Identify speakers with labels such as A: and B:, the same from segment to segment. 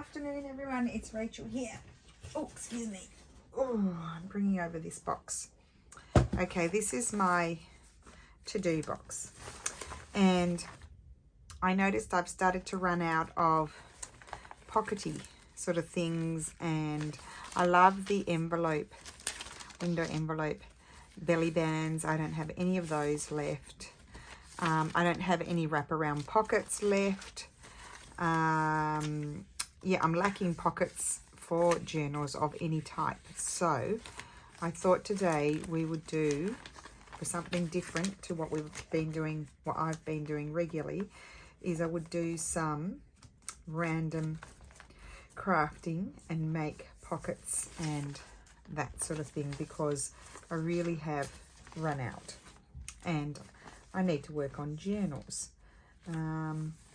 A: afternoon, everyone. It's Rachel here. Oh, excuse me. Oh, I'm bringing over this box. Okay, this is my to-do box. And I noticed I've started to run out of pockety sort of things. And I love the envelope, window envelope, belly bands. I don't have any of those left. I don't have any wraparound pockets left. Yeah, I'm lacking pockets for journals of any type. So I thought today we would do for something different to what we've been doing, what I've been doing regularly, is I would do some random crafting and make pockets and that sort of thing, because I really have run out and I need to work on journals.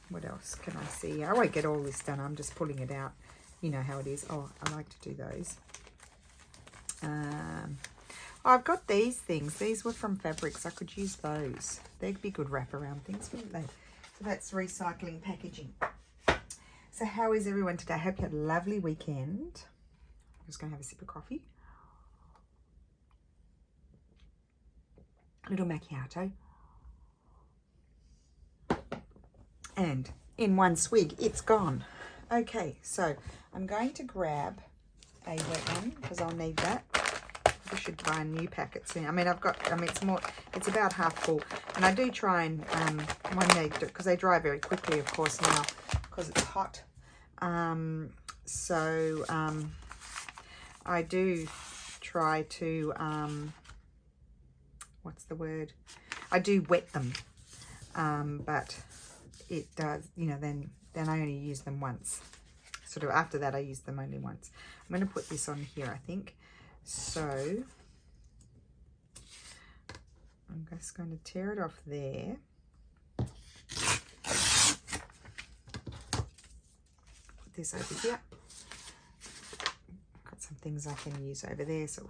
A: What else can I see? I won't get all this done. I'm just pulling it out. You know how it is. Oh, I like to do those. I've got these things. These were from fabrics. I could use those. They'd be good wraparound things, wouldn't they? So that's recycling packaging. So how is everyone today? I hope you had a lovely weekend. I'm just going to have a sip of coffee. A little macchiato. And in one swig, it's gone. Okay, so I'm going to grab a wet one because I'll need that. I should buy a new packet soon. I mean, it's about half full. And I do try and, one day, because they dry very quickly, of course, now, because it's hot. I do try to, what's the word? I do wet them, but it does, you know, then I only use them once. Sort of after that, I use them only once. I'm going to put this on here, I think. So I'm just going to tear it off there. Put this over here. Got some things I can use over there. So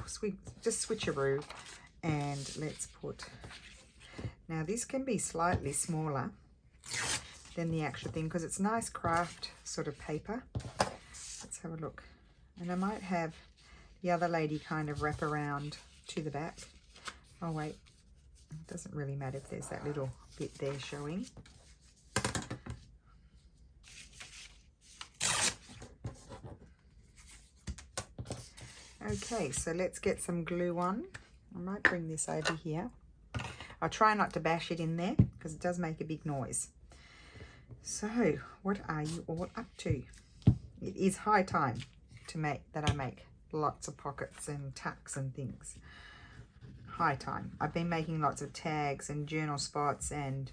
A: just switcheroo, and let's put. Now this can be slightly smaller than the actual thing because it's nice craft sort of paper. Let's have a look. And I might have the other lady kind of wrap around to the back. Oh wait, it doesn't really matter if there's that little bit there showing. Okay, so let's get some glue on. I might bring this over here. I'll try not to bash it in there because it does make a big noise. So, what are you all up to? It is high time I make lots of pockets and tucks and things. High time. I've been making lots of tags and journal spots and,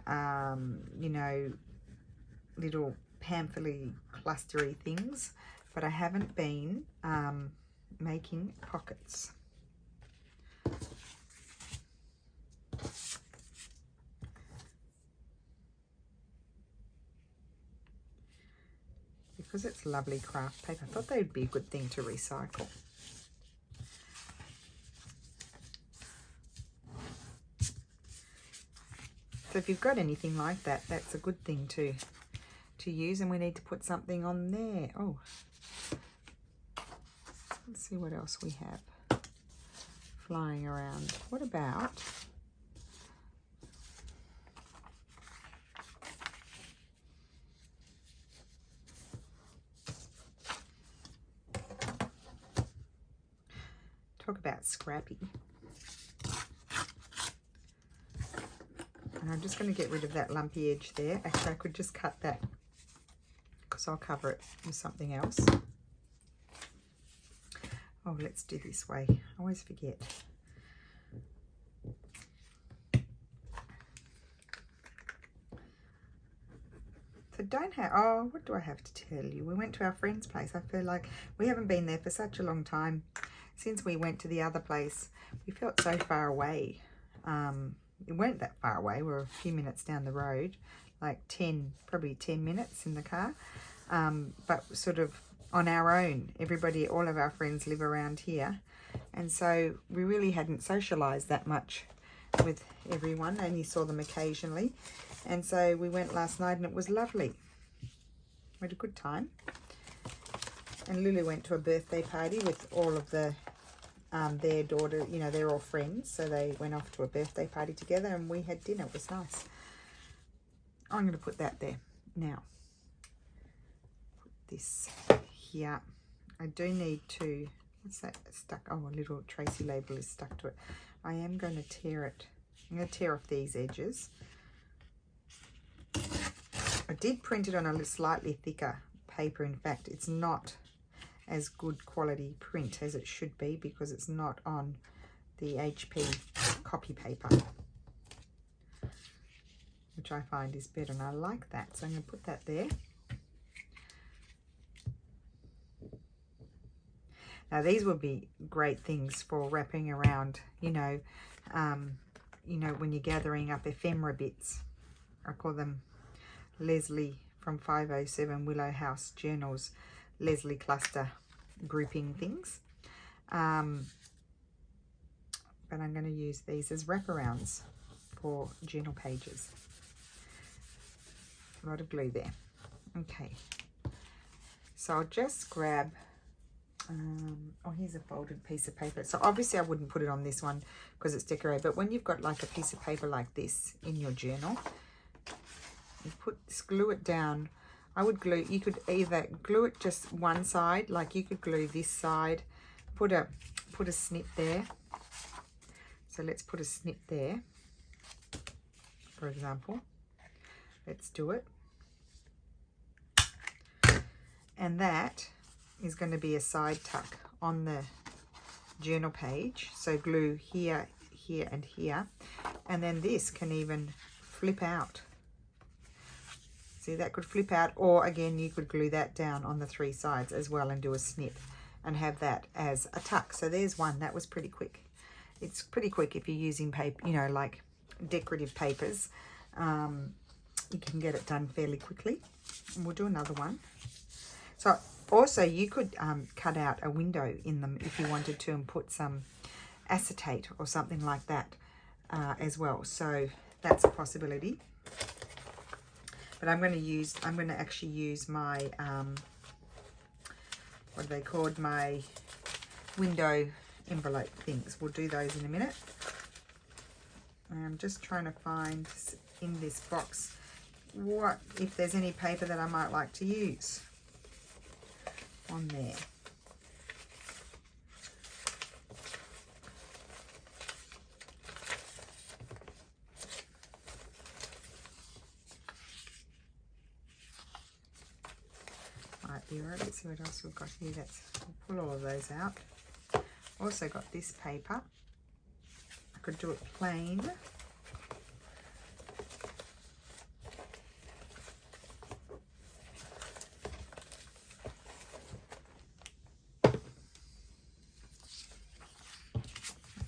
A: you know, little pamphlet-y, clustery things, but I haven't been making pockets. Because it's lovely craft paper, I thought they would be a good thing to recycle. So if you've got anything like that, that's a good thing to use. And we need to put something on there. Oh, let's see what else we have flying around. What about talk about scrappy. And I'm just going to get rid of that lumpy edge there. Actually, I could just cut that because I'll cover it with something else. Oh, let's do this way. I always forget. So don't have, oh, what do I have to tell you? We went to our friend's place. I feel like we haven't been there for such a long time. Since we went to the other place, we felt so far away. We weren't that far away. We were a few minutes down the road, like probably 10 minutes in the car. But sort of on our own. Everybody, all of our friends live around here. And so we really hadn't socialized that much with everyone. Only saw them occasionally. And so we went last night and it was lovely. We had a good time. And Lulu went to a birthday party with all of the their daughter, you know, they're all friends, so they went off to a birthday party together and we had dinner. It was nice. I'm going to put that there. Now, put this here. I do need to, what's that stuck? Oh, a little tracie label is stuck to it. I am going to tear it. I'm going to tear off these edges. I did print it on a slightly thicker paper. In fact, it's not as good quality print as it should be because it's not on the HP copy paper, which I find is better, and I like that. So I'm going to put that there. Now these would be great things for wrapping around, you know, when you're gathering up ephemera bits. I call them Leslie from 507 Willow House Journals, Leslie cluster grouping things. But I'm going to use these as wraparounds for journal pages. A lot of glue there. Okay, so I'll just grab, oh, here's a folded piece of paper. So obviously I wouldn't put it on this one because it's decorated, but when you've got like a piece of paper like this in your journal, you glue it down. I would glue, you could either glue it just one side, like you could glue this side, put a snip there. So let's put a snip there, for example. Let's do it. And that is going to be a side tuck on the journal page. So glue here, here, and here. And then this can even flip out. See, that could flip out, or again, you could glue that down on the three sides as well and do a snip and have that as a tuck. So there's one. That was pretty quick. It's pretty quick if you're using paper, you know, like decorative papers. You can get it done fairly quickly. And we'll do another one. So also you could cut out a window in them if you wanted to and put some acetate or something like that as well. So that's a possibility. But I'm going to actually use my, what are they called? My window envelope things. We'll do those in a minute. I'm just trying to find in this box if there's any paper that I might like to use on there. Might be right. Let's see what else we've got here. We'll pull all of those out. Also got this paper. I could do it plain.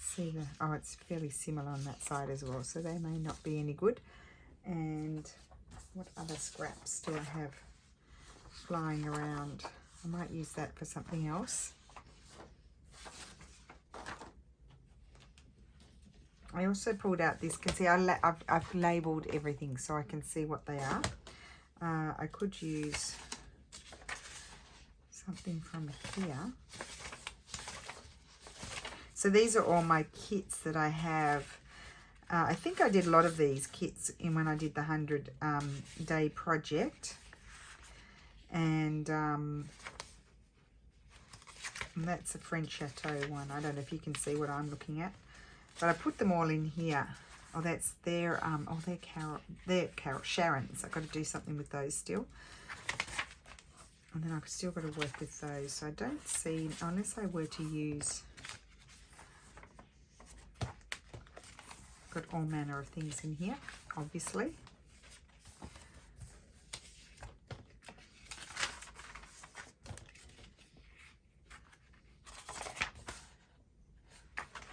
A: See the, oh, it's fairly similar on that side as well, so they may not be any good. And what other scraps do I have flying around? I might use that for something else. I also pulled out this, can see I've labelled everything so I can see what they are. I could use something from here. So these are all my kits that I have. I think I did a lot of these kits when I did the 100-day project. And that's a French Chateau one. I don't know if you can see what I'm looking at. But I put them all in here. Oh, that's their, oh, they're Carol Sharon's. I've got to do something with those still. And then I've still got to work with those. So I don't see, unless I were to use, got all manner of things in here, obviously.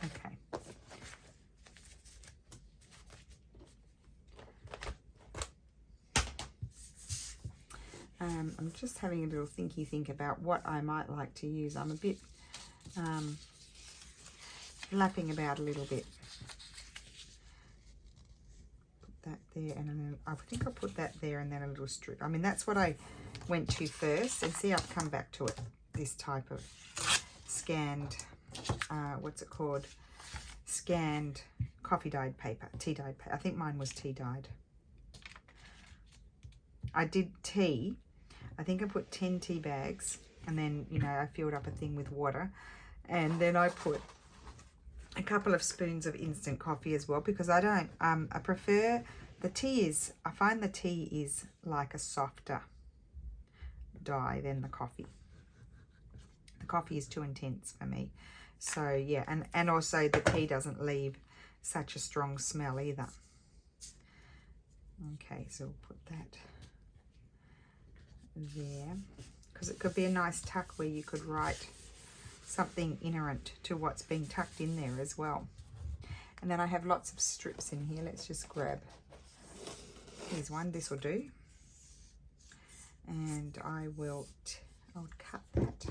A: Okay. I'm just having a little think about what I might like to use. I'm a bit flapping about a little bit. That there, and then I think I'll put that there and then a little strip. I mean, that's what I went to first, and see, I've come back to it. this type of scanned, what's it called? Scanned coffee dyed paper, tea dyed paper. I think mine was tea dyed. I did tea. I think I put 10 tea bags, and then, you know, I filled up a thing with water, and then I put a couple of spoons of instant coffee as well, because I don't, I prefer, the tea is, I find the tea is like a softer dye than the coffee. The coffee is too intense for me. So yeah, and also the tea doesn't leave such a strong smell either. Okay, so we'll put that there, because it could be a nice tuck where you could write something inherent to what's being tucked in there as well. And then I have lots of strips in here. Let's just grab, here's one, this will do. And I will, I'll cut that.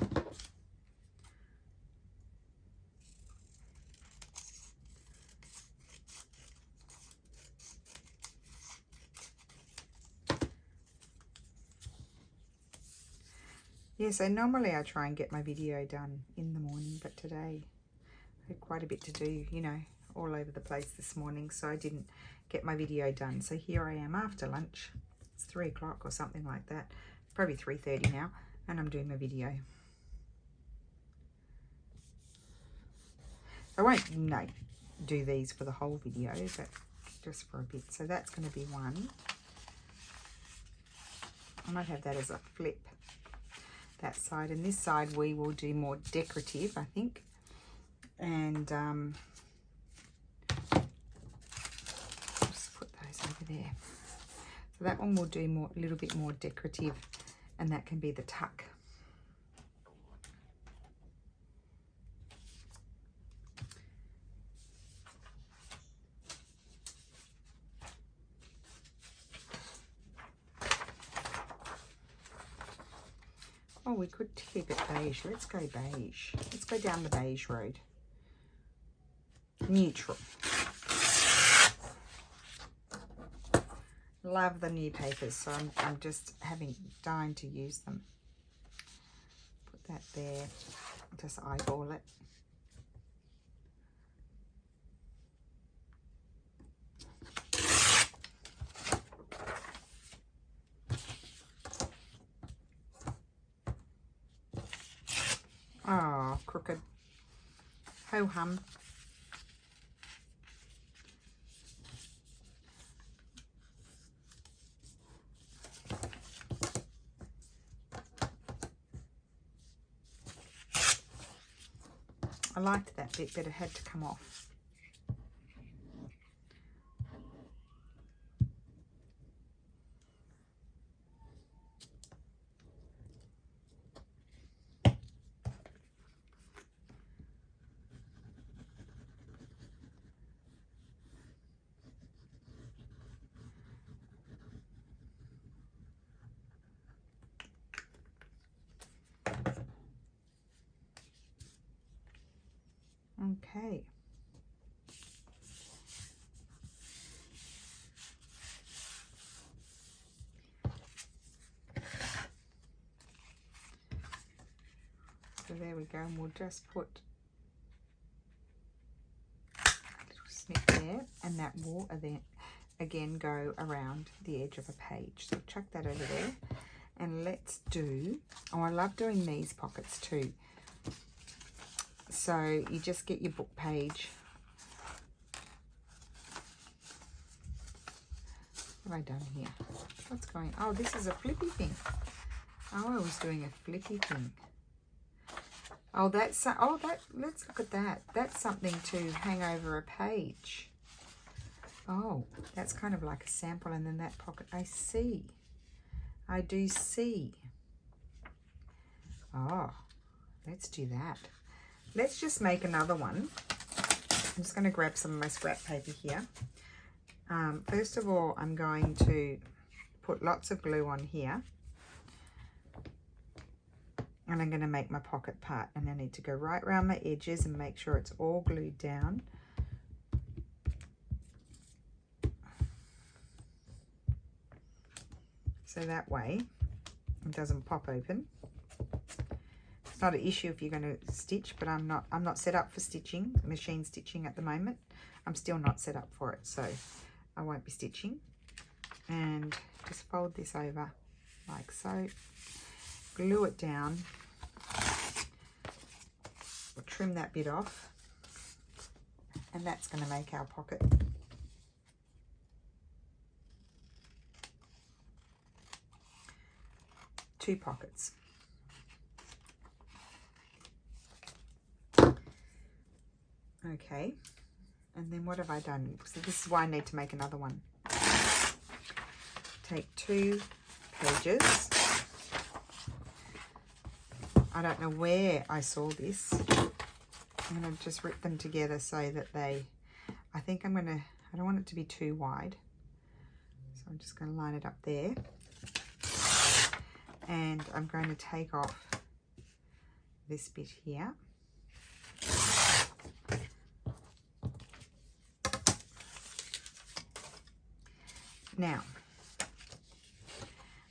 A: Yeah, so normally I try and get my video done in the morning, but today I had quite a bit to do, you know, all over the place this morning, so I didn't get my video done. So here I am after lunch. It's 3 o'clock or something like that. Probably 3:30 now, and I'm doing my video. I won't, you know, do these for the whole video, but just for a bit. So that's going to be one. I might have that as a flip. That side, and this side we will do more decorative, I think. And just put those over there. So that one will do more, a little bit more decorative, and that can be the tuck. Oh, we could keep it beige. Let's go beige. Let's go down the beige road. Neutral. Love the new papers, so I'm just dying to use them. Put that there. Just eyeball it. Oh, crooked. Ho-hum. I liked that bit, but it had to come off. Okay. So there we go, and we'll just put a little snip there, and that will then again go around the edge of a page. So chuck that over there, and let's do, oh, I love doing these pockets too. So you just get your book page. What have I done here? What's going on? Oh, this is a flippy thing. Oh, I was doing a flippy thing. Oh, that's, oh, that, let's look at that. That's something to hang over a page. Oh, that's kind of like a sample, and then that pocket. I see. I do see. Oh, let's do that. Let's just make another one. I'm just going to grab some of my scrap paper here. First of all, I'm going to put lots of glue on here. And I'm going to make my pocket part. And I need to go right around my edges and make sure it's all glued down. So that way it doesn't pop open. It's not an issue if you're going to stitch, but I'm not set up for stitching, machine stitching at the moment. I'm still not set up for it, so I won't be stitching. And just fold this over like so. Glue it down. We'll trim that bit off. And that's going to make our pocket. Two pockets. Okay, and then what have I done? So this is why I need to make another one. Take 2 pages. I don't know where I saw this. I'm going to just rip them together so that they, I think I'm going to, I don't want it to be too wide. So I'm just going to line it up there. And I'm going to take off this bit here. Now,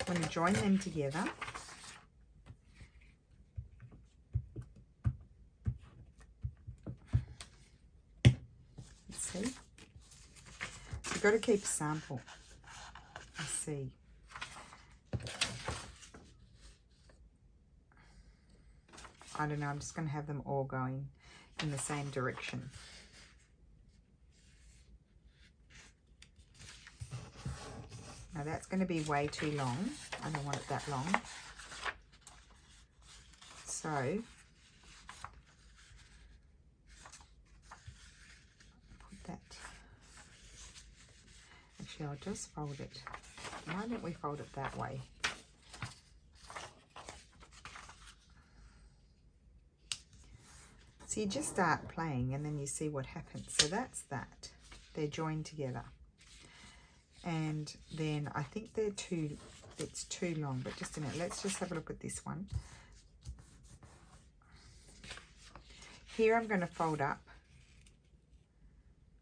A: I'm going to join them together. Let's see. You've got to keep a sample. Let's see. I don't know, I'm just going to have them all going in the same direction. Now that's going to be way too long. I don't want it that long. So, put that. Actually, I'll just fold it. Why don't we fold it that way? So you just start playing and then you see what happens. So that's that. They're joined together. And then I think it's too long, but just a minute. Let's just have a look at this one. Here I'm going to fold up.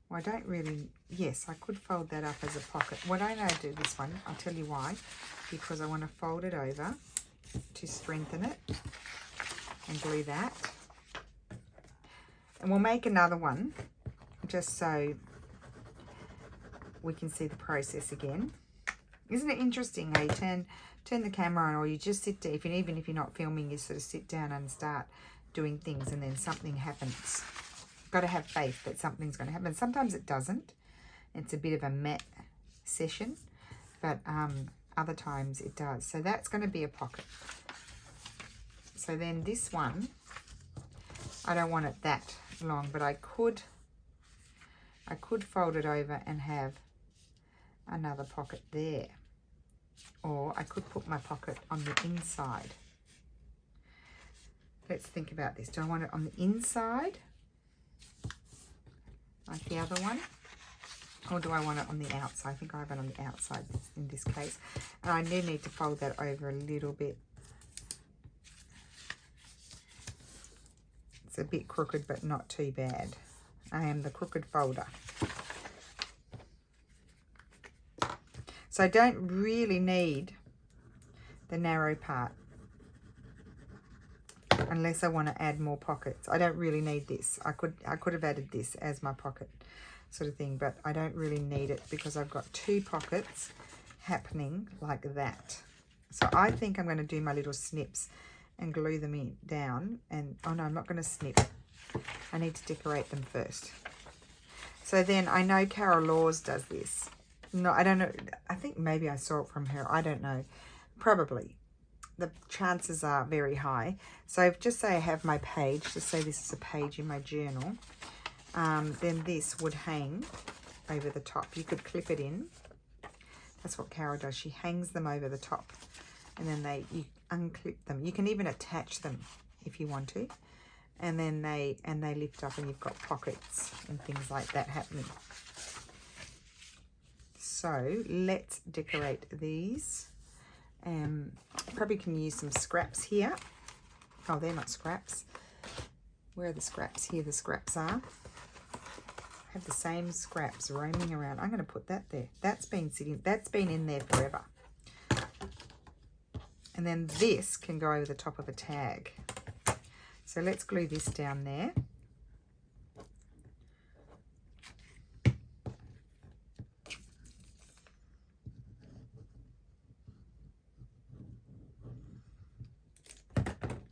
A: Well, I don't really, yes, I could fold that up as a pocket. Why don't I do this one? I'll tell you why. Because I want to fold it over to strengthen it and glue that. And we'll make another one just so we can see the process again. Isn't it interesting how you turn the camera on, or you just sit there, even if you're not filming, you sort of sit down and start doing things and then something happens. You've got to have faith that something's going to happen. Sometimes it doesn't. It's a bit of a meh session, but other times it does. So that's going to be a pocket. So then this one, I don't want it that long, but I could fold it over and have another pocket there, or I could put my pocket on the inside. Let's think about this. Do I want it on the inside like the other one, or do I want it on the outside? I think I have it on the outside in this case, and I do need to fold that over a little bit. It's a bit crooked, but not too bad. I am the crooked folder. So I don't really need the narrow part unless I want to add more pockets. I don't really need this. I could have added this as my pocket sort of thing, but I don't really need it because I've got 2 pockets happening like that. So I think I'm going to do my little snips and glue them down. And oh no, I'm not going to snip. I need to decorate them first. So then I know Carol Laws does this. No, I don't know. I think maybe I saw it from her. I don't know. Probably. The chances are very high. So just say I have my page. Just say this is a page in my journal. Then this would hang over the top. You could clip it in. That's what Carol does. She hangs them over the top. And then you unclip them. You can even attach them if you want to. And then they lift up and you've got pockets and things like that happening. So let's decorate these. Probably can use some scraps here. Oh, they're not scraps. Where are the scraps? Here the scraps are. I have the same scraps roaming around. I'm going to put that there. That's been in there forever. And then this can go over the top of a tag. So let's glue this down there.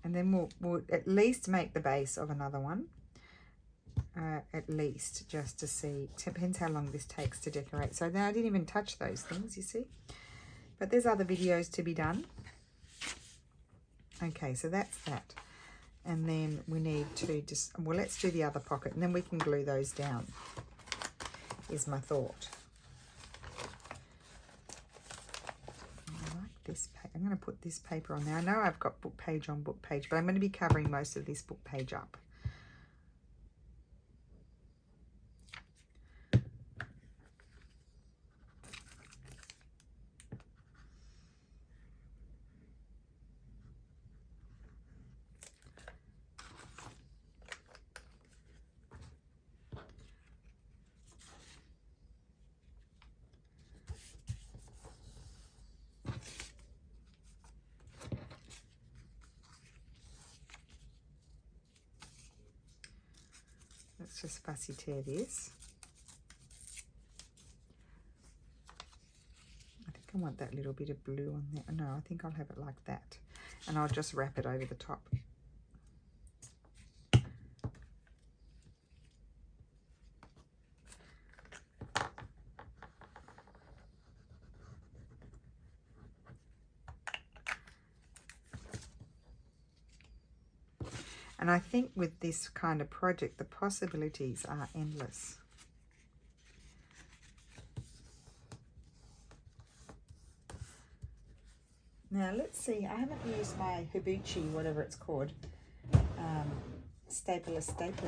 A: And then we'll at least make the base of another one. At least, just to see. It depends how long this takes to decorate. So now I didn't even touch those things, you see. But there's other videos to be done. Okay, so that's that. And then we need to just, well, let's do the other pocket and then we can glue those down, is my thought. I like this. I'm going to put this paper on there. I know I've got book page on book page, but I'm going to be covering most of this book page up. Let's just fussy tear this. I think I want that little bit of blue on there. No, I think I'll have it like that. And I'll just wrap it over the top. And I think with this kind of project, the possibilities are endless. Now let's see, I haven't used my Hibuchi, whatever it's called, stapler.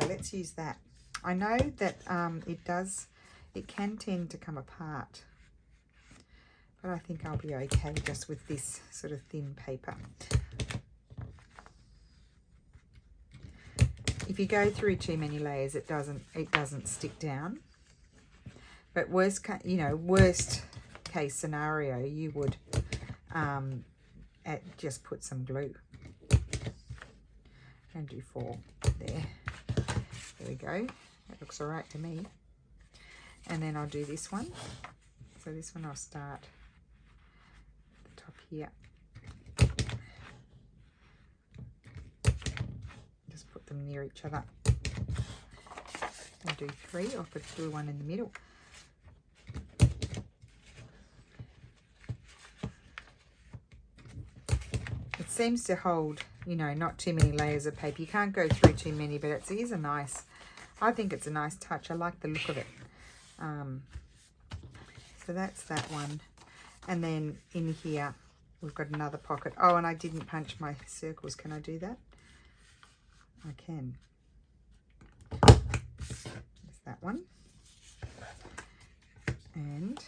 A: Let's use that. I know that it can tend to come apart, but I think I'll be okay just with this sort of thin paper. If you go through too many layers, it doesn't stick down. But worst case scenario, you would just put some glue and do 4 there. There we go. That looks all right to me. And then I'll do this one. So this one I'll start at the top here. Them near each other. I'll do 3. I'll put the blue one in the middle. It seems to hold, you know, not too many layers of paper. You can't go through too many, but it is a nice, I think it's a nice touch. I like the look of it. So that's that one. And then in here, we've got another pocket. Oh, and I didn't punch my circles. Can I do that? I can. There's that one. And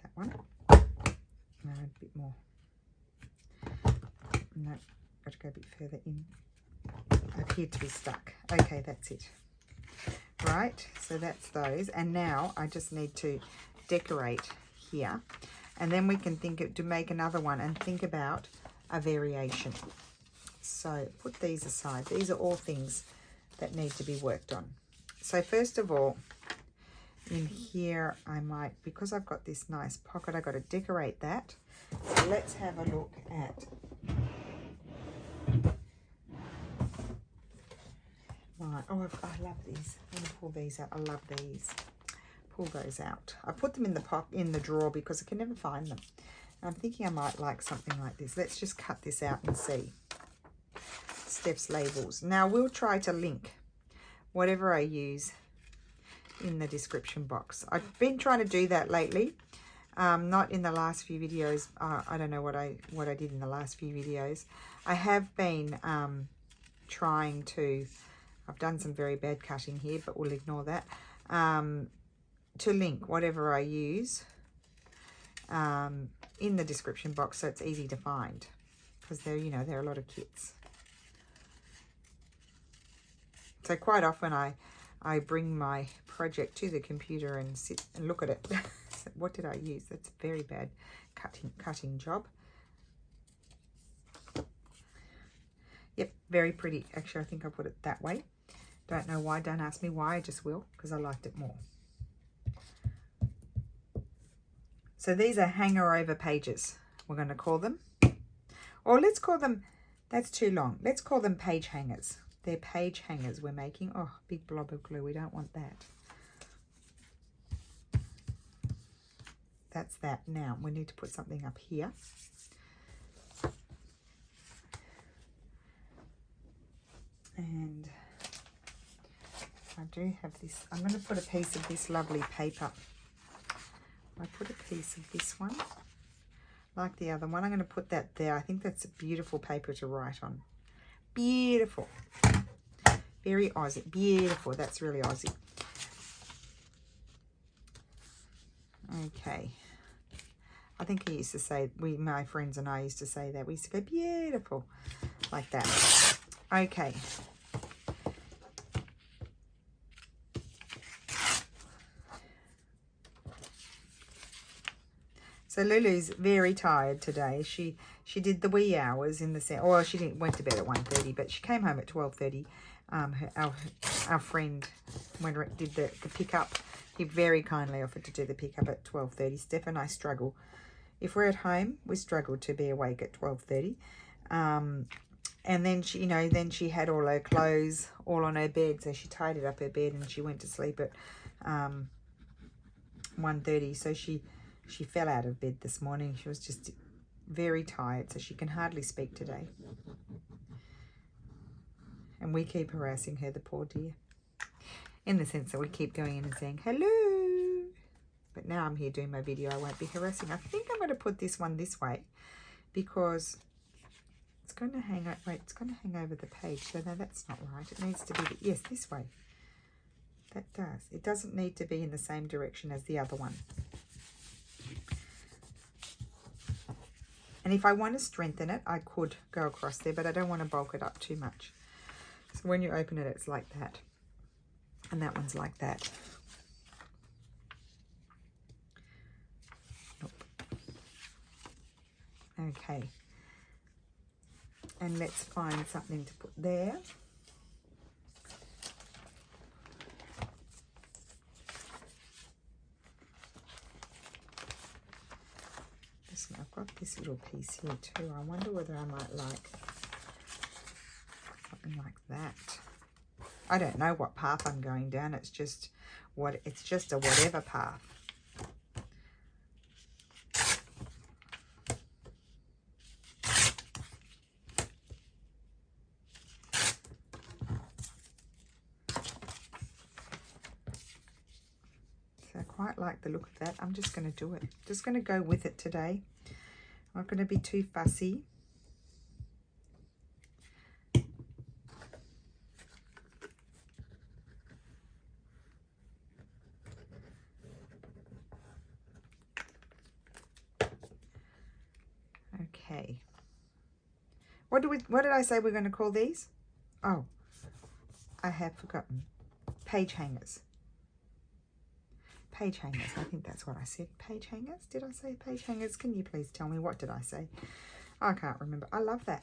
A: that one. No, a bit more. No, got to go a bit further in. I appear to be stuck. Okay, that's it. Right, so that's those. And now I just need to decorate here. And then we can think to make another one and think about a variation. So put these aside. These are all things that need to be worked on. So first of all, in here I might, because I've got this nice pocket, I've got to decorate that. So let's have a look at, right, oh, I love these. I'm going to pull these out. I love these. Pull those out. I put them in the drawer because I can never find them. I'm thinking I might like something like this. Let's just cut this out and see. Steph's labels. Now we'll try to link whatever I use in the description box. I've been trying to do that lately, not in the last few videos. I don't know what I did in the last few videos. I have been trying to, I've done some very bad cutting here, but we'll ignore that, to link whatever I use in the description box so it's easy to find, because there are a lot of kits. So quite often I bring my project to the computer and sit and look at it. So what did I use? That's a very bad cutting job. Very pretty. Actually, I think I put it that way. Don't know why. Don't ask me why. I just will, because I liked it more. So these are hanger over pages, we're going to call them. Or let's call them, that's too long. Let's call them page hangers. They're page hangers we're making. Oh, big blob of glue. We don't want that. That's that. Now we need to put something up here. And I do have this. I'm going to put a piece of this lovely paper. I put a piece of this one, like the other one. I'm going to put that there. I think that's a beautiful paper to write on. Beautiful. Very Aussie. Beautiful. That's really Aussie. Okay. I think he used to say, my friends and I used to say that. We used to go, beautiful, like that. Okay. So Lulu's very tired today. She did the wee hours in the set. Well, she went to bed at 1:30, but she came home at 12:30. Our friend did the pickup. He very kindly offered to do the pickup at 12:30. Steph and I struggle. If we're at home, we struggle to be awake at 12:30. And then she, then she had all her clothes all on her bed, so she tidied up her bed and she went to sleep at 1:30. So she fell out of bed this morning. She was just very tired, so she can hardly speak today. And we keep harassing her, the poor dear. In the sense that we keep going in and saying, hello. But now I'm here doing my video, I won't be harassing. I think I'm going to put this one this way because it's going to hang, it's going to hang over the page. So no, that's not right. It needs to be, yes, this way. That does. It doesn't need to be in the same direction as the other one. And if I want to strengthen it, I could go across there, but I don't want to bulk it up too much. So when you open it, it's like that. And that one's like that. Nope. Okay. And let's find something to put there. I've got this little piece here too. I wonder whether I might like something like that. I don't know what path I'm going down. It's just a whatever path. So I quite like the look of that. I'm just going to do it. Just going to go with it today. I'm not going to be too fussy. Okay. What did I say we're going to call these? Oh, I have forgotten. Page hangers. Page hangers. I think that's what I said. Page hangers? Did I say page hangers? Can you please tell me what did I say? I can't remember. I love that.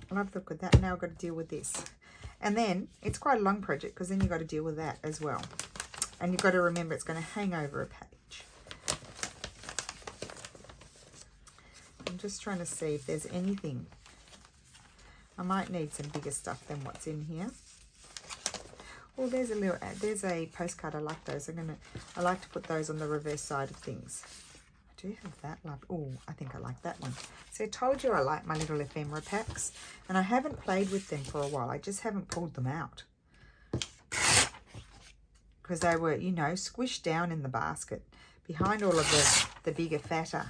A: I love the look of that. Now I've got to deal with this. And then it's quite a long project because then you've got to deal with that as well. And you've got to remember it's going to hang over a page. I'm just trying to see if there's anything. I might need some bigger stuff than what's in here. Oh, there's a postcard. I like those. I like to put those on the reverse side of things. I do have that love. Oh, I think I like that one. So I told you I like my little ephemera packs, and I haven't played with them for a while. I just haven't pulled them out because they were, squished down in the basket behind all of the bigger, fatter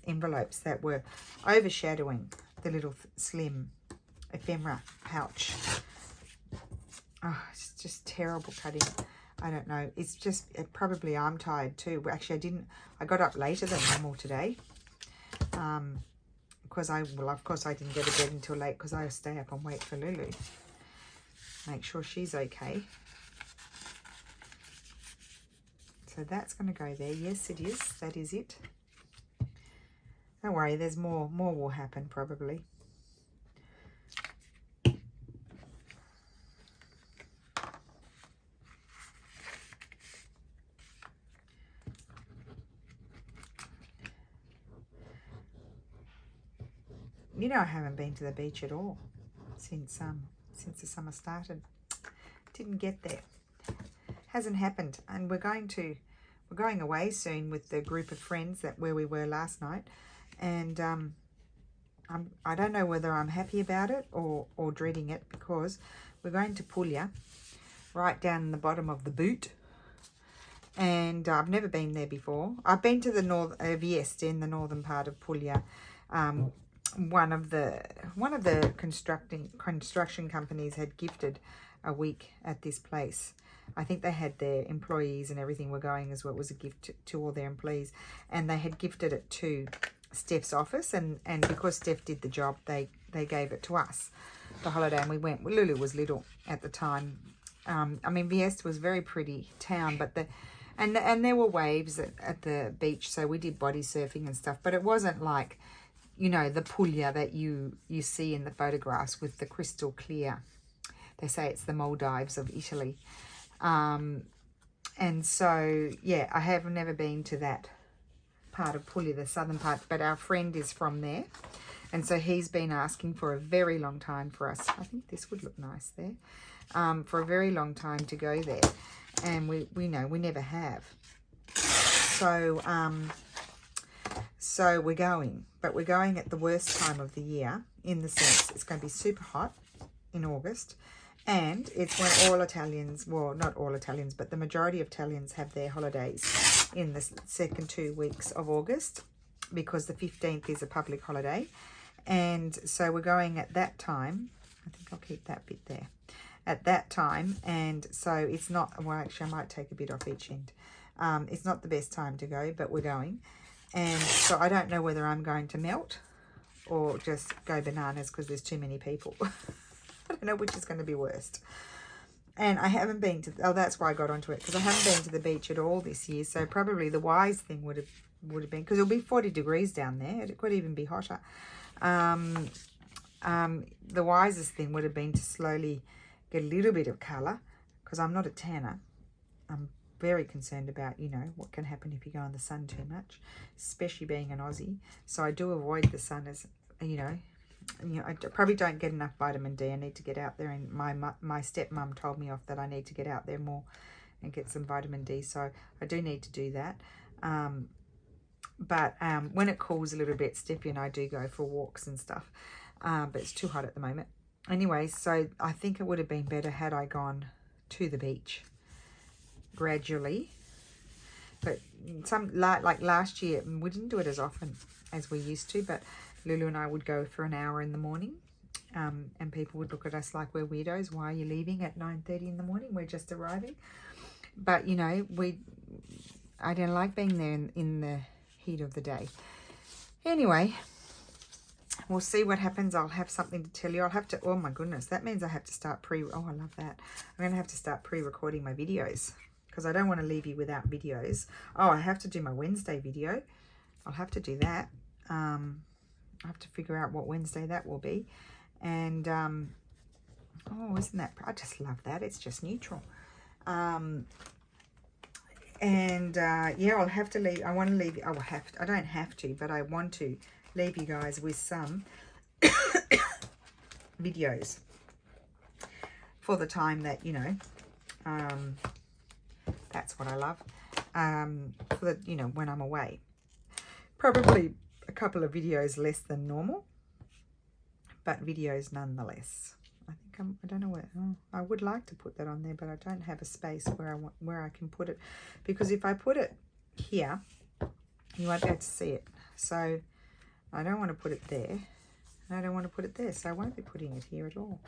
A: envelopes that were overshadowing the little slim ephemera pouch. Oh, it's just terrible cutting. I don't know. It's just, probably I'm tired too. Actually, I got up later than normal today. Because of course I didn't go to bed until late because I stay up and wait for Lulu. Make sure she's okay. So that's going to go there. Yes, it is. That is it. Don't worry, there's more will happen probably. You know, I haven't been to the beach at all since the summer started. Didn't get there. Hasn't happened. And we're going away soon with the group of friends where we were last night. And I don't know whether I'm happy about it or dreading it, because we're going to Puglia, right down in the bottom of the boot. And I've never been there before. I've been to the Vieste in the northern part of Puglia. One of the construction companies had gifted a week at this place. I think they had their employees and everything were going as well. It was a gift to all their employees, and they had gifted it to Steph's office, and because Steph did the job, they gave it to us, the holiday, and we went. Lulu was little at the time. I mean, Vieste was a very pretty town, but and there were waves at the beach, so we did body surfing and stuff, but it wasn't like, you know, the Puglia that you see in the photographs with the crystal clear. They say it's the Maldives of Italy. And so, yeah, I have never been to that part of Puglia, the southern part, but our friend is from there. And so he's been asking for a very long time for us. I think this would look nice there. For a very long time to go there. And we know we never have. So, so we're going. But we're going at the worst time of the year, in the sense it's going to be super hot in August. And it's when all Italians, well, not all Italians, but the majority of Italians have their holidays in the second 2 weeks of August, because the 15th is a public holiday. And so we're going at that time. I think I'll keep that bit there. At that time. And so it's not, well, actually, I might take a bit off each end. It's not the best time to go, but we're going. And so I don't know whether I'm going to melt or just go bananas because there's too many people. I don't know which is going to be worst. And I haven't been to, oh, that's why I got onto it, because I haven't been to the beach at all this year. So probably the wise thing would have been, because it'll be 40 degrees down there. It could even be hotter. The wisest thing would have been to slowly get a little bit of colour, because I'm not a tanner. I'm very concerned about, you know, what can happen if you go in the sun too much, especially being an Aussie. So I do avoid the sun, as you know, I probably don't get enough vitamin D. I need to get out there, and my stepmom told me off that I need to get out there more and get some vitamin D. So I do need to do that. But when it cools a little bit, Steffi and I do go for walks and stuff. But it's too hot at the moment. Anyway, so I think it would have been better had I gone to the beach gradually. But like last year, we didn't do it as often as we used to, but Lulu and I would go for an hour in the morning, and people would look at us like we're weirdos. Why are you leaving at 9:30 in the morning? We're just arriving. But, you know, I don't like being there in the heat of the day. Anyway, we'll see what happens. I'll have something to tell you. I'll have to, oh my goodness, that means I have to start oh, I love that. I'm going to have to start pre-recording my videos, because I don't want to leave you without videos. Oh, I have to do my Wednesday video. I'll have to do that. I have to figure out what Wednesday that will be. And, oh, isn't that, I just love that. It's just neutral. Yeah, I'll have to leave. I want to leave, I don't have to, but I want to leave you guys with some videos for the time that, you know, that's what I love. For the, you know, when I'm away. Probably a couple of videos less than normal, but videos nonetheless. I think I don't know where, I would like to put that on there, but I don't have a space where I can put it, because if I put it here, you won't be able to see it. So I don't want to put it there. I don't want to put it there, so I won't be putting it here at all.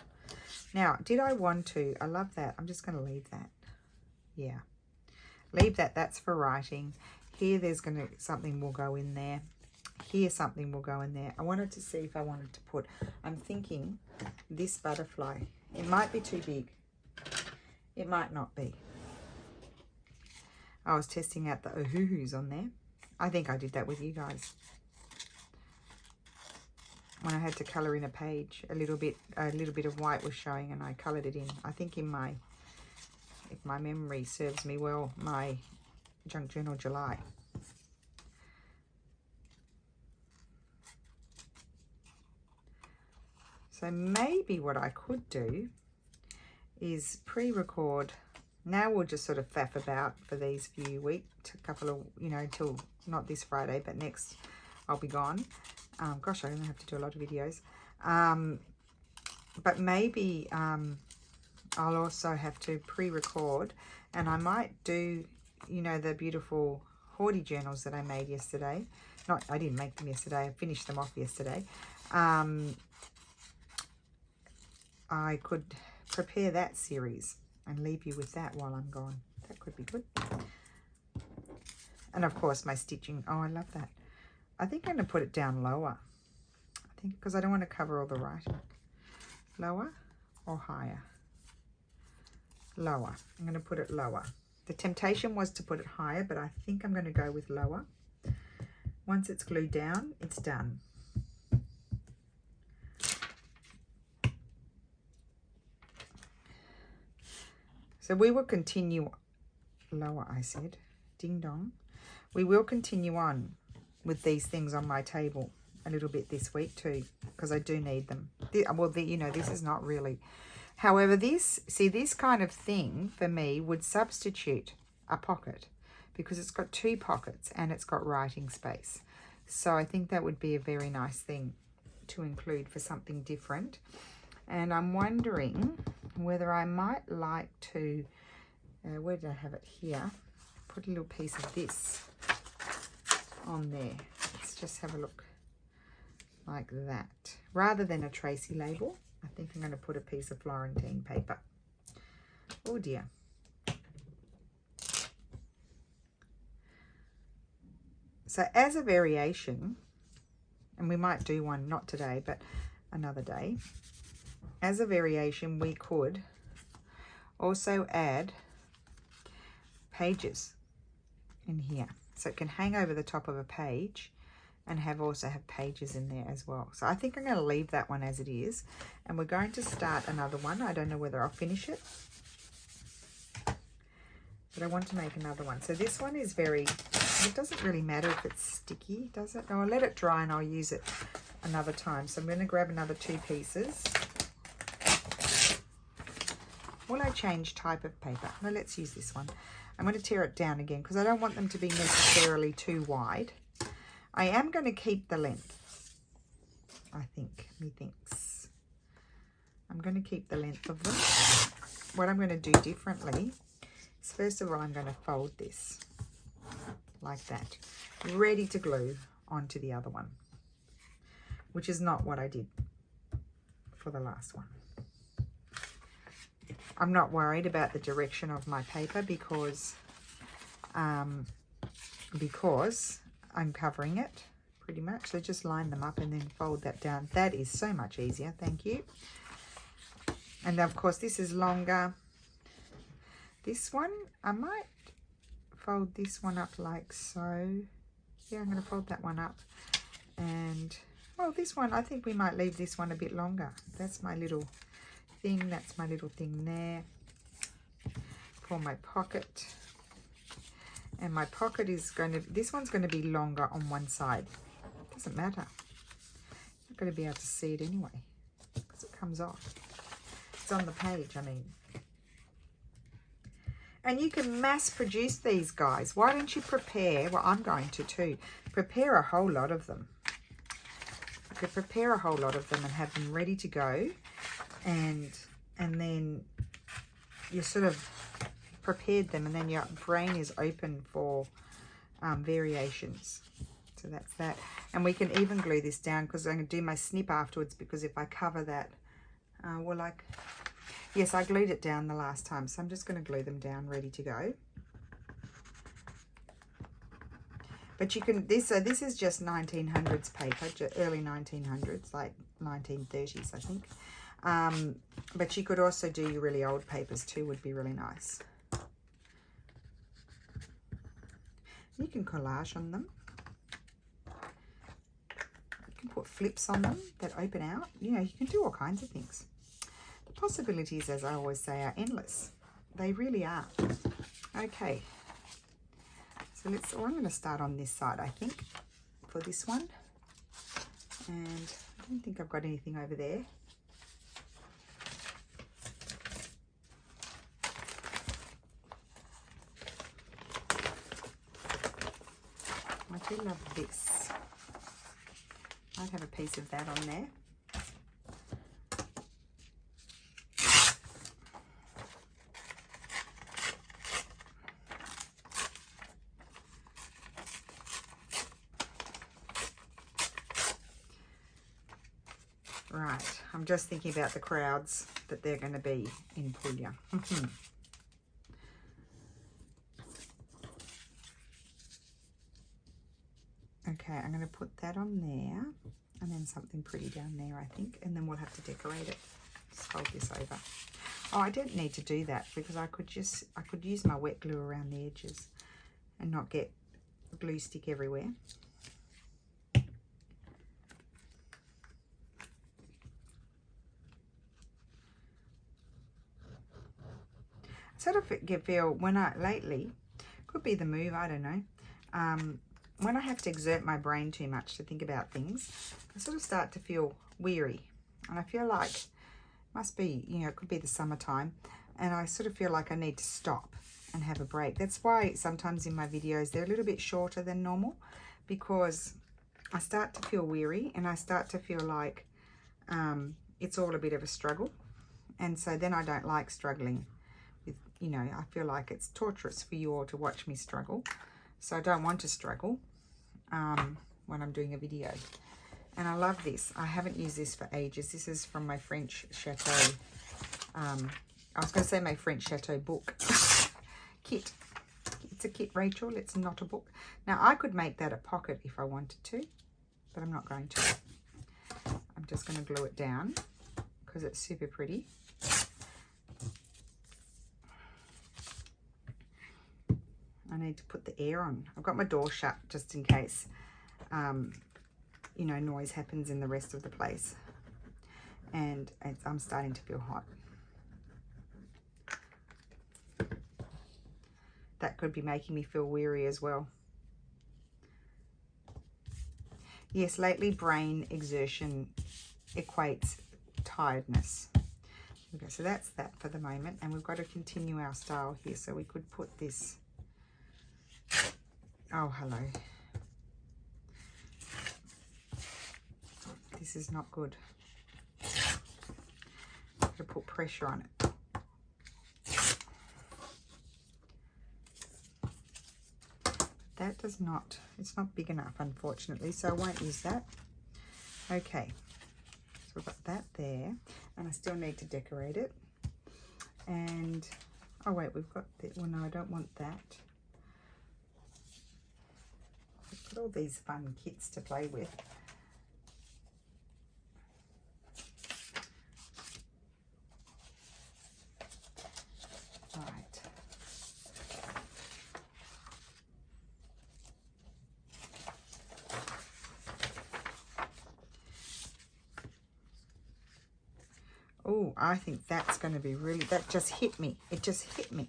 A: Now, did I want to? I love that. I'm just going to leave that. Yeah. Leave that. That's for writing. Here, there's going to, something will go in there. Here, something will go in there. I wanted to see if I wanted to put, I'm thinking this butterfly. It might be too big. It might not be. I was testing out the ohuhus on there. I think I did that with you guys. When I had to colour in a page, a little bit of white was showing, and I coloured it in. I think in my, if my memory serves me well, my junk journal July. So maybe what I could do is pre-record. Now we'll just sort of faff about for these few weeks, a couple of, you know, till not this Friday, but next I'll be gone. Gosh, I'm gonna have to do a lot of videos. But maybe I'll also have to pre-record, and I might do, you know, the beautiful hoardy journals that I made yesterday. Not, I didn't make them yesterday. I finished them off yesterday. I could prepare that series and leave you with that while I'm gone. That could be good. And of course my stitching. Oh, I love that. I think I'm going to put it down lower. I think because I don't want to cover all the writing. Lower or higher? Lower. I'm going to put it lower. The temptation was to put it higher, but I think I'm going to go with lower. Once it's glued down, it's done. So we will continue, lower I said, ding dong. We will continue on with these things on my table a little bit this week too, because I do need them. Well, you know, this is not really. However, this kind of thing for me would substitute a pocket because it's got 2 pockets and it's got writing space. So I think that would be a very nice thing to include for something different. And I'm wondering whether I might like to, where did I have it here? Put a little piece of this on there. Let's just have a look like that. Rather than a tracie label, I think I'm going to put a piece of Florentine paper. Oh dear. So as a variation, and we might do one, not today, but another day. As a variation, we could also add pages in here. So it can hang over the top of a page and also have pages in there as well. So I think I'm going to leave that one as it is. And we're going to start another one. I don't know whether I'll finish it, but I want to make another one. So this one is very, it doesn't really matter if it's sticky, does it? No, I'll let it dry and I'll use it another time. So I'm going to grab another 2 pieces. Will I change type of paper? No, let's use this one. I'm going to tear it down again because I don't want them to be necessarily too wide. I am going to keep the length, I think, methinks. I'm going to keep the length of them. What I'm going to do differently is, first of all, I'm going to fold this like that, ready to glue onto the other one, which is not what I did for the last one. I'm not worried about the direction of my paper because I'm covering it pretty much. So just line them up and then fold that down. That is so much easier. Thank you. And of course, this is longer. This one, I might fold this one up like so. Yeah, I'm going to fold that one up. And, well, this one, I think we might leave this one a bit longer. That's my little thing. That's my little thing there for my pocket. And my pocket is going to, this one's going to be longer on one side. Doesn't matter. I'm not going to be able to see it anyway because it comes off. It's on the page, I mean. And you can mass produce these, guys. Why don't you prepare, well, I'm going to too, prepare a whole lot of them. You could prepare a whole lot of them and have them ready to go. And then you sort of prepared them, and then your brain is open for variations. So that's that. And we can even glue this down because I'm going to do my snip afterwards, because if I cover that, well, like, yes, I glued it down the last time, so I'm just going to glue them down ready to go. But you can, so this is just 1900s paper, early 1900s, like 1930s, I think. But you could also do your really old papers too, would be really nice. You can collage on them. You can put flips on them that open out. You know, you can do all kinds of things. The possibilities, as I always say, are endless. They really are. Okay. So I'm going to start on this side, I think, for this one. And I don't think I've got anything over there. do love this. I'd have a piece of that on there. Right, I'm just thinking about the crowds that they're going to be in Puglia. Okay, I'm going to put that on there, and then something pretty down there, I think, and then we'll have to decorate it. Just hold this over. Oh, I don't need to do that because I could use my wet glue around the edges and not get glue stick everywhere. Sort of feel when lately, could be the move, I don't know, when I have to exert my brain too much to think about things, I sort of start to feel weary, and I feel like must be, you know, it could be the summertime, and I sort of feel like I need to stop and have a break. That's why sometimes in my videos they're a little bit shorter than normal, because I start to feel weary and I start to feel like it's all a bit of a struggle, and so then I don't like struggling. You know, I feel like it's torturous for you all to watch me struggle. So I don't want to struggle when I'm doing a video. And I love this. I haven't used this for ages. This is from my French Chateau. I was going to say my French Chateau book. Kit. It's a kit, Rachel. It's not a book. Now, I could make that a pocket if I wanted to, but I'm not going to. I'm just going to glue it down because it's super pretty. I need to put the air on. I've got my door shut just in case, you know, noise happens in the rest of the place. And I'm starting to feel hot. That could be making me feel weary as well. Yes, lately brain exertion equates tiredness. Okay, so that's that for the moment. And we've got to continue our style here. So we could put this... Oh, hello. This is not good. Got to put pressure on it. That does not, it's not big enough, unfortunately, so I won't use that. Okay, so we've got that there, and I still need to decorate it. And, oh wait, we've got the, well, no, I don't want that. Got all these fun kits to play with. Right. Oh, I think that's going to be really, that just hit me. It just hit me.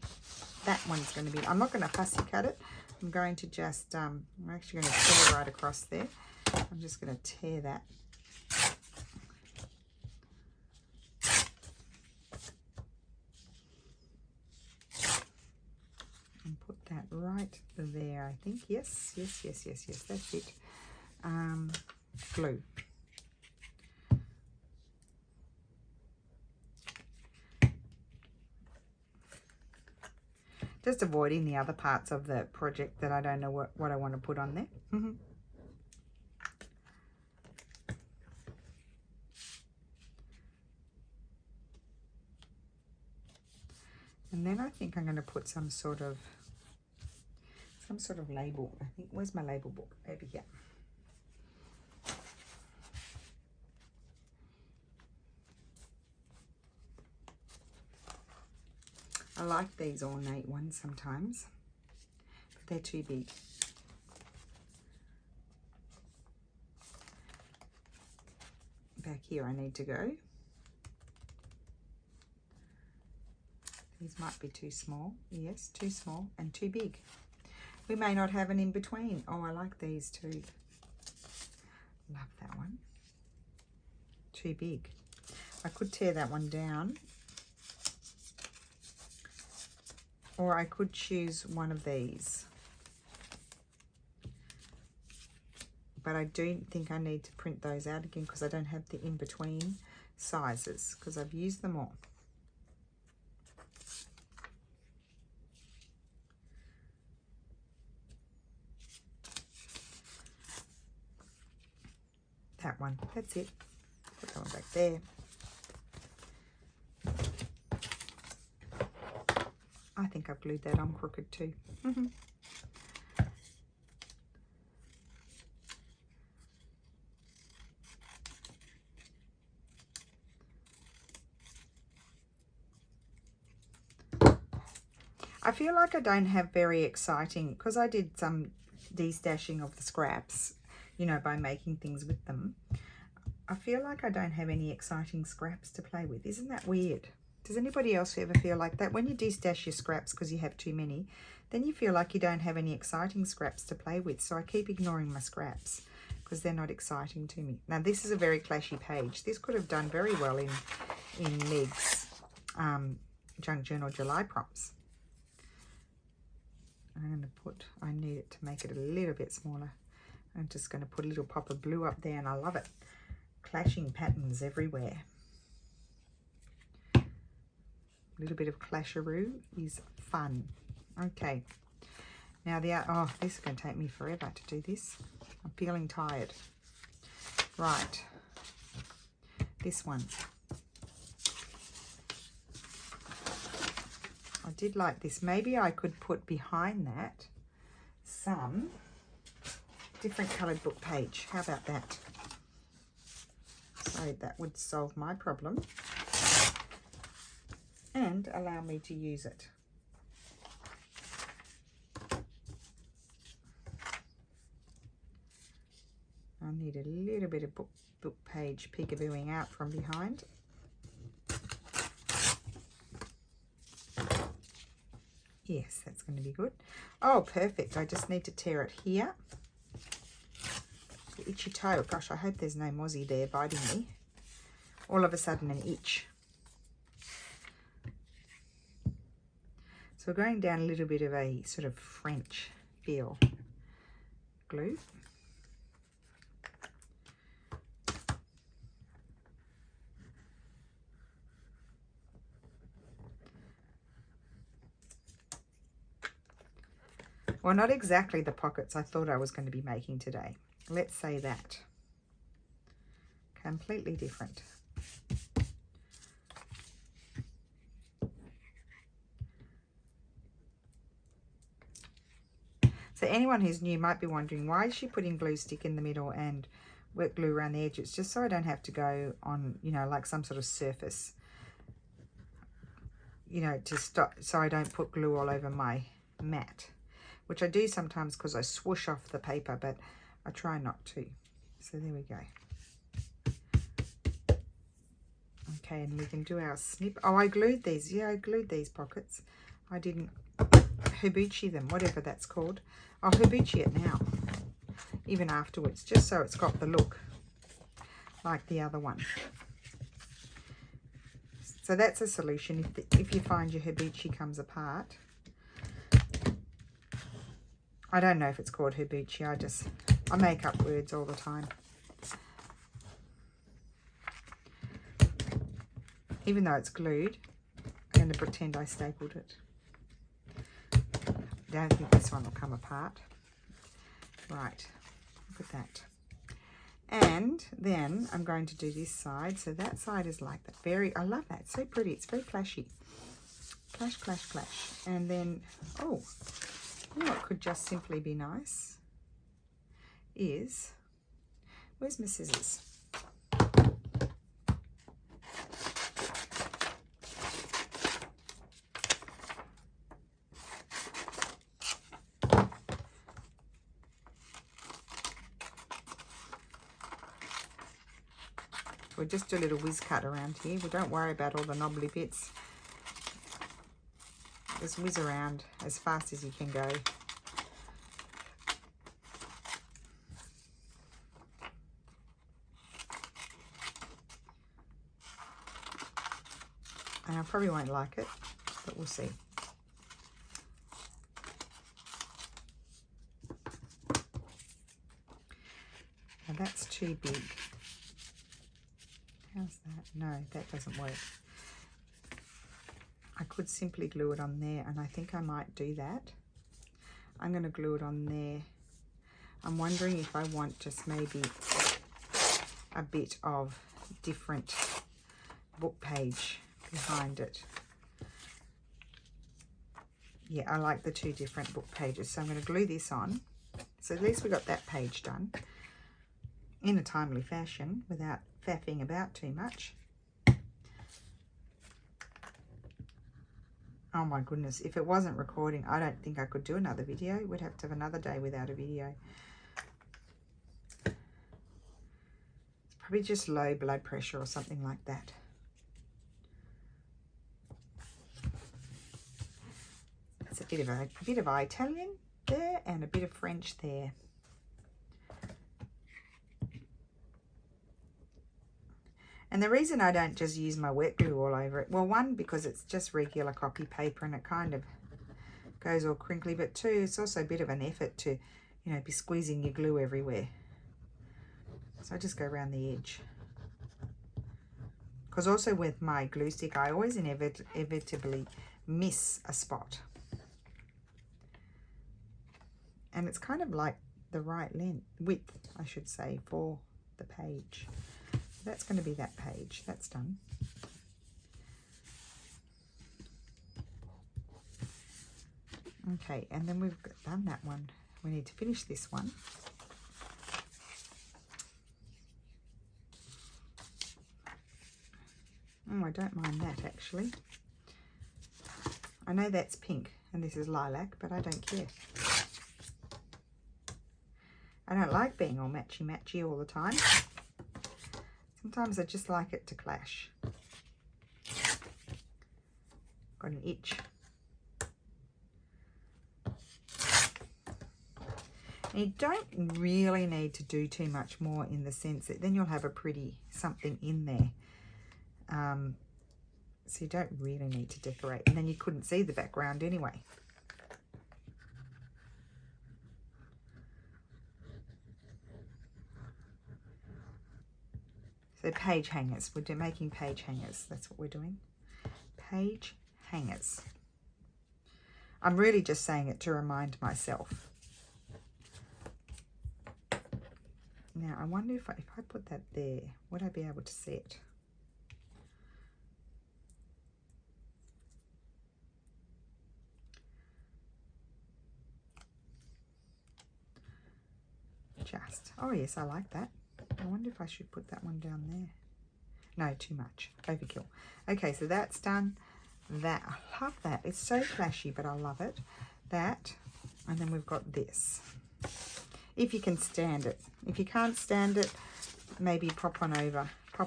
A: That one's going to be, I'm not going to fussy cut it. I'm going to just, I'm actually going to tear right across there. I'm just going to tear that. And put that right there, I think. Yes, yes, yes, yes, yes, that's it. Glue. Just avoiding the other parts of the project that I don't know what I want to put on there. And then I think I'm going to put some sort of label. I think, where's my label book? Over here. I like these ornate ones sometimes, but they're too big. Back here I need to go. These might be too small. Yes, too small and too big. We may not have an in between. Oh, I like these too. Love that one. Too big. I could tear that one down. Or I could choose one of these. but I do think I need to print those out again because I don't have the in-between sizes because I've used them all. That one, that's it. Put that one back there. I think I've glued that on crooked too. I feel like I don't have very exciting, because I did some de-stashing of the scraps, you know, by making things with them. I feel like I don't have any exciting scraps to play with. Isn't that weird? Does anybody else ever feel like that? When you de-stash your scraps because you have too many, then you feel like you don't have any exciting scraps to play with. So I keep ignoring my scraps because they're not exciting to me. Now, this is a very clashy page. This could have done very well in Meg's Junk Journal July prompts. I'm going to put, I need it to make it a little bit smaller. I'm just going to put a little pop of blue up there, and I love it. Clashing patterns everywhere. A little bit of clasharoo is fun. Okay. Now oh, this is going to take me forever to do this. I'm feeling tired. Right. This one. I did like this. Maybe I could put behind that some different coloured book page. How about that? So that would solve my problem and allow me to use it. I need a little bit of book page peekabooing out from behind. Yes, that's going to be good. Oh, perfect. I just need to tear it here. The itchy toe. Gosh, I hope there's no mozzie there biting me. All of a sudden an itch. So we're going down a little bit of a sort of French feel glue. Well, not exactly the pockets I thought I was going to be making today. Let's say that. Completely different. So anyone who's new might be wondering, why is she putting glue stick in the middle and wet glue around the edge? It's just so I don't have to go on, you know, like some sort of surface, you know, to stop, so I don't put glue all over my mat, which I do sometimes because I swoosh off the paper, but I try not to. So there we go. Okay, and we can do our snip. Oh, I glued these. Yeah, I glued these pockets. I didn't hibachi them, whatever that's called. I'll hibachi it now, even afterwards, just so it's got the look like the other one. So that's a solution if you find your hibachi comes apart. I don't know if it's called hibachi. I make up words all the time. Even though it's glued, I'm going to pretend I stapled it. I don't think this one will come apart. Right, look at that. And then I'm going to do this side. So that side is like that. I love that. It's so pretty. It's very clashy. Clash, clash, clash. And then, oh, you know what could just simply be nice is, where's my scissors? We'll just do a little whiz cut around here. We don't worry about all the knobbly bits. Just whiz around as fast as you can go. And I probably won't like it, but we'll see. too big. How's that? No, that doesn't work. I could simply glue it on there, and I think I might do that. I'm going to glue it on there. I'm wondering if I want just maybe a bit of different book page behind it. Yeah, I like the two different book pages. So I'm going to glue this on. So at least we got that page done in a timely fashion without faffing about too much. Oh my goodness, if it wasn't recording, I don't think I could do another video. We'd have to have another day without a video. It's probably just low blood pressure or something like that. It's a bit of Italian there and a bit of French there. And the reason I don't just use my wet glue all over it, well, one, because it's just regular copy paper and it kind of goes all crinkly, but two, it's also a bit of an effort to, you know, be squeezing your glue everywhere. So I just go around the edge. Because also with my glue stick, I always inevitably miss a spot. And it's kind of like the right width, I should say, for the page. That's going to be that page. That's done. Okay, and then we've done that one. We need to finish this one. Oh, I don't mind that actually. I know that's pink and this is lilac, but I don't care. I don't like being all matchy-matchy all the time. Sometimes I just like it to clash. Got an itch. And you don't really need to do too much more in the sense that then you'll have a pretty something in there. So you don't really need to decorate. And then you couldn't see the background anyway. So page hangers, we're making page hangers. That's what we're doing. Page hangers. I'm really just saying it to remind myself. Now, I wonder if I put that there, would I be able to see it? Just, oh yes, I like that. I wonder if I should put that one down there. No, too much. Overkill. Okay, so that's done. That, I love that. It's so flashy, but I love it. That, and then we've got this. If you can stand it. If you can't stand it, maybe pop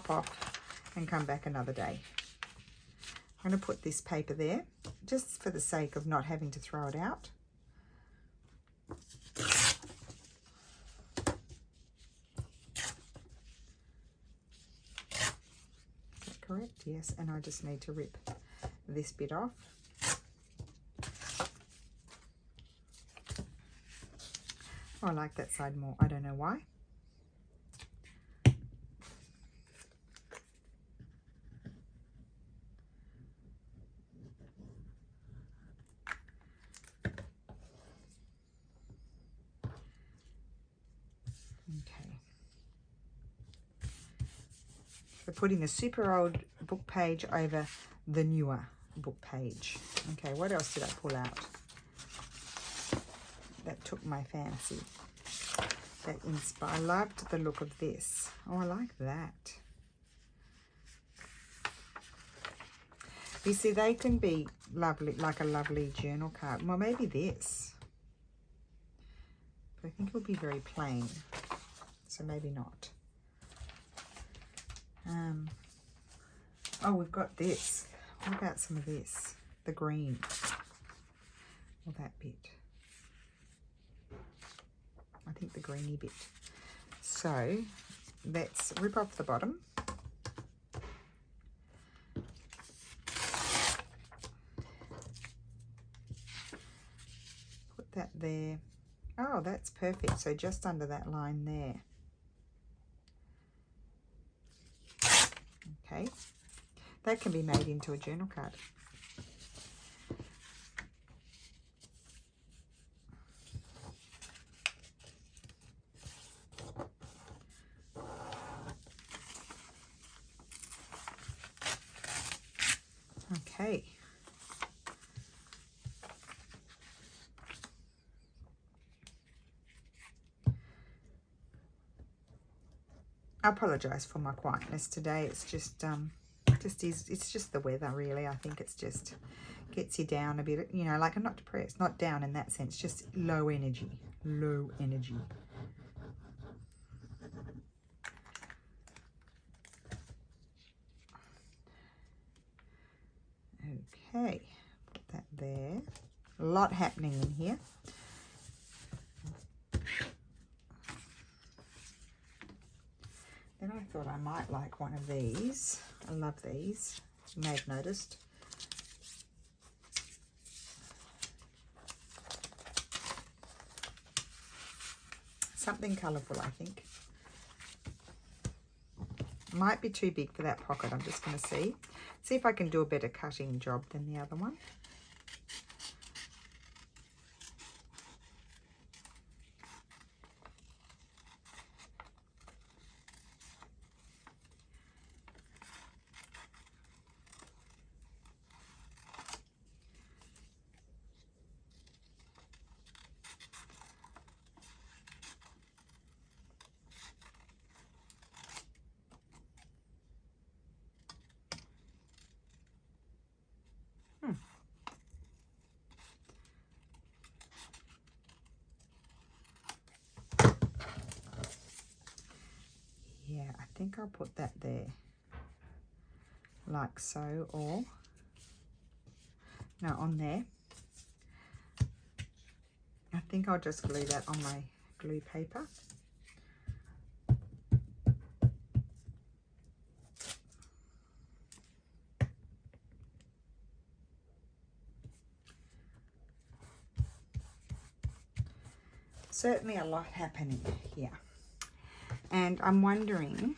A: off, and come back another day. I'm going to put this paper there, just for the sake of not having to throw it out. Correct, yes, and I just need to rip this bit off. Oh, I like that side more. I don't know why. Okay. We're putting the super old book page over the newer book page. Okay, what else did I pull out? That took my fancy. I loved the look of this. Oh, I like that. You see, they can be lovely, like a lovely journal card. Well, maybe this. But I think it'll be very plain. So maybe not. Oh, we've got this. What about some of this? The green. Or that bit. I think the greeny bit. So let's rip off the bottom. Put that there. Oh, that's perfect. So just under that line there. Okay. That can be made into a journal card. Okay. I apologize for my quietness today. It's just it's just the weather, really. I think it's just gets you down a bit, you know, like I'm not depressed, not down in that sense, just low energy. Low energy. Okay, put that there. A lot happening in here. Then I thought I might like one of these. I love these. You may have noticed. Something colourful, I think. Might be too big for that pocket. I'm just going to see if I can do a better cutting job than the other one. Yeah, I think I'll put that there, like so, or no, on there. I think I'll just glue that on my glue paper. Certainly a lot happening here. And I'm wondering,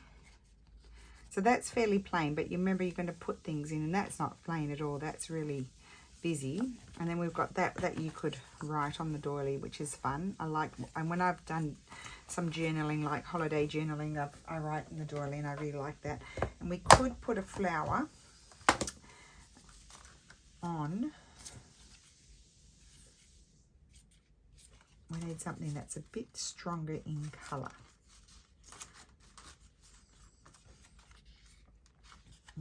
A: so that's fairly plain, but you remember you're going to put things in, and that's not plain at all. That's really busy. And then we've got that you could write on the doily, which is fun. I like, and when I've done some journaling, like holiday journaling, I write in the doily, and I really like that. And we could put a flower on. We need something that's a bit stronger in colour.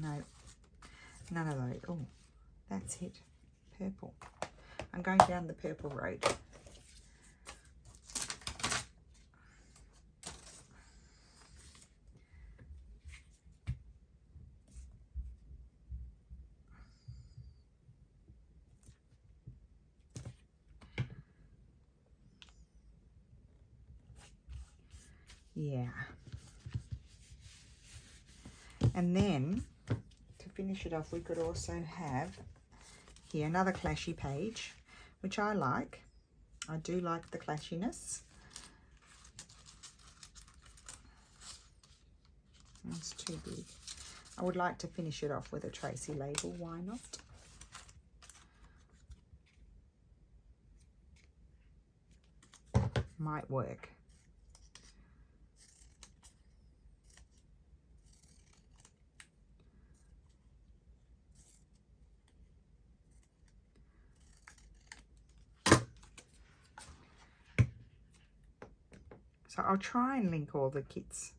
A: No, none of those. Oh, that's it. Purple. I'm going down the purple road. Yeah. And then, to finish it off, we could also have here another clashy page, which I like. I do like the clashiness. It's too big. I would like to finish it off with a tracie label. Why not? Might work. So I'll try and link all the kits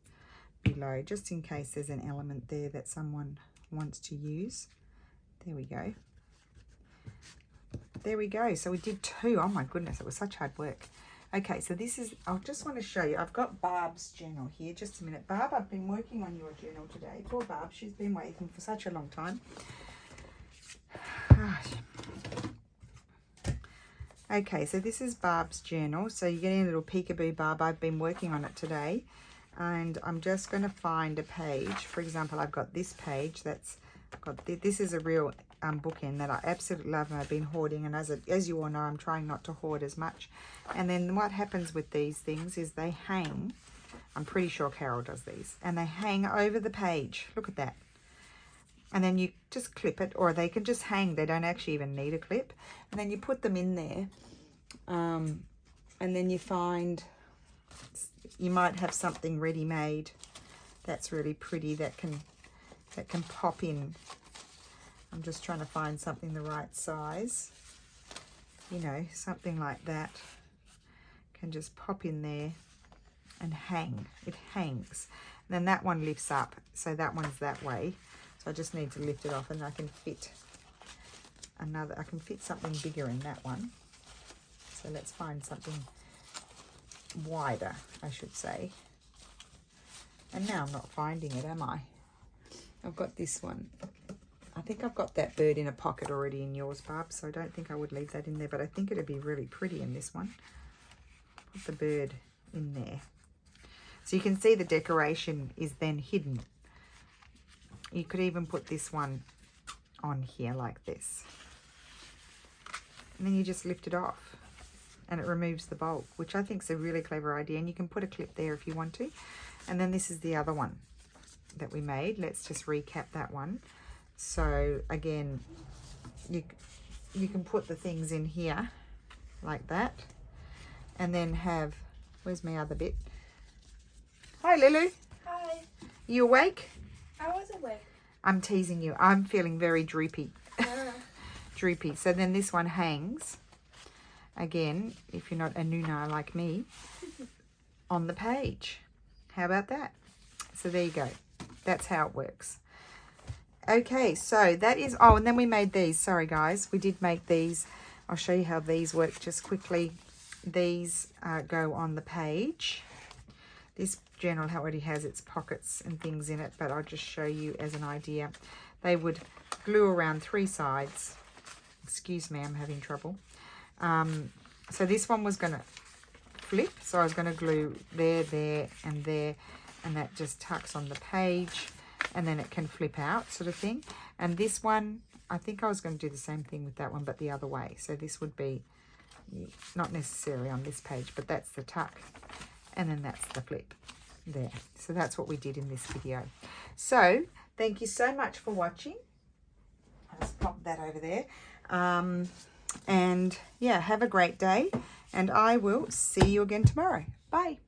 A: below, just in case there's an element there that someone wants to use. There we go. There we go. So we did 2. Oh my goodness, it was such hard work. Okay, so this is, I just want to show you, I've got Barb's journal here. Just a minute. Barb, I've been working on your journal today. Poor Barb, she's been waiting for such a long time. Okay, so this is Barb's journal. So you're getting a little peekaboo, Barb. I've been working on it today. And I'm just going to find a page. For example, I've got this page that's got, this is a real bookend that I absolutely love, and I've been hoarding. And as you all know, I'm trying not to hoard as much. And then what happens with these things is they hang. I'm pretty sure Carol does these. And they hang over the page. Look at that. And then you just clip it, or they can just hang. They don't actually even need a clip. And then you put them in there. And then you find, you might have something ready-made that's really pretty that can pop in. I'm just trying to find something the right size. You know, something like that can just pop in there and hang. It hangs. And then that one lifts up, so that one's that way. So I just need to lift it off, and I can fit another, I can fit something bigger in that one. So let's find something wider, I should say. And now I'm not finding it, am I? I've got this one. I think I've got that bird in a pocket already in yours, Barb, so I don't think I would leave that in there, but I think it'd be really pretty in this one. Put the bird in there. So you can see the decoration is then hidden. You could even put this one on here like this. And then you just lift it off and it removes the bulk, which I think is a really clever idea. And you can put a clip there if you want to. And then this is the other one that we made. Let's just recap that one. So again, you can put the things in here like that. And then have, where's my other bit? Hi, Lulu.
B: Hi.
A: You awake?
B: I was awake.
A: I'm teasing you. I'm feeling very droopy. Droopy. So then this one hangs, again, if you're not a Nuna like me, on the page. How about that? So there you go. That's how it works. Okay, so that is, oh, and then we made these. Sorry, guys. We did make these. I'll show you how these work just quickly. These go on the page. This journal already has its pockets and things in it, but I'll just show you as an idea. They would glue around 3 sides. Excuse me, I'm having trouble. So this one was going to flip, so I was going to glue there, there, and there, and that just tucks on the page, and then it can flip out sort of thing. And this one, I think I was going to do the same thing with that one, but the other way. So this would be not necessarily on this page, but that's the tuck. And then that's the flip there. So that's what we did in this video. So thank you so much for watching. I'll just pop that over there. And yeah, have a great day. And I will see you again tomorrow. Bye.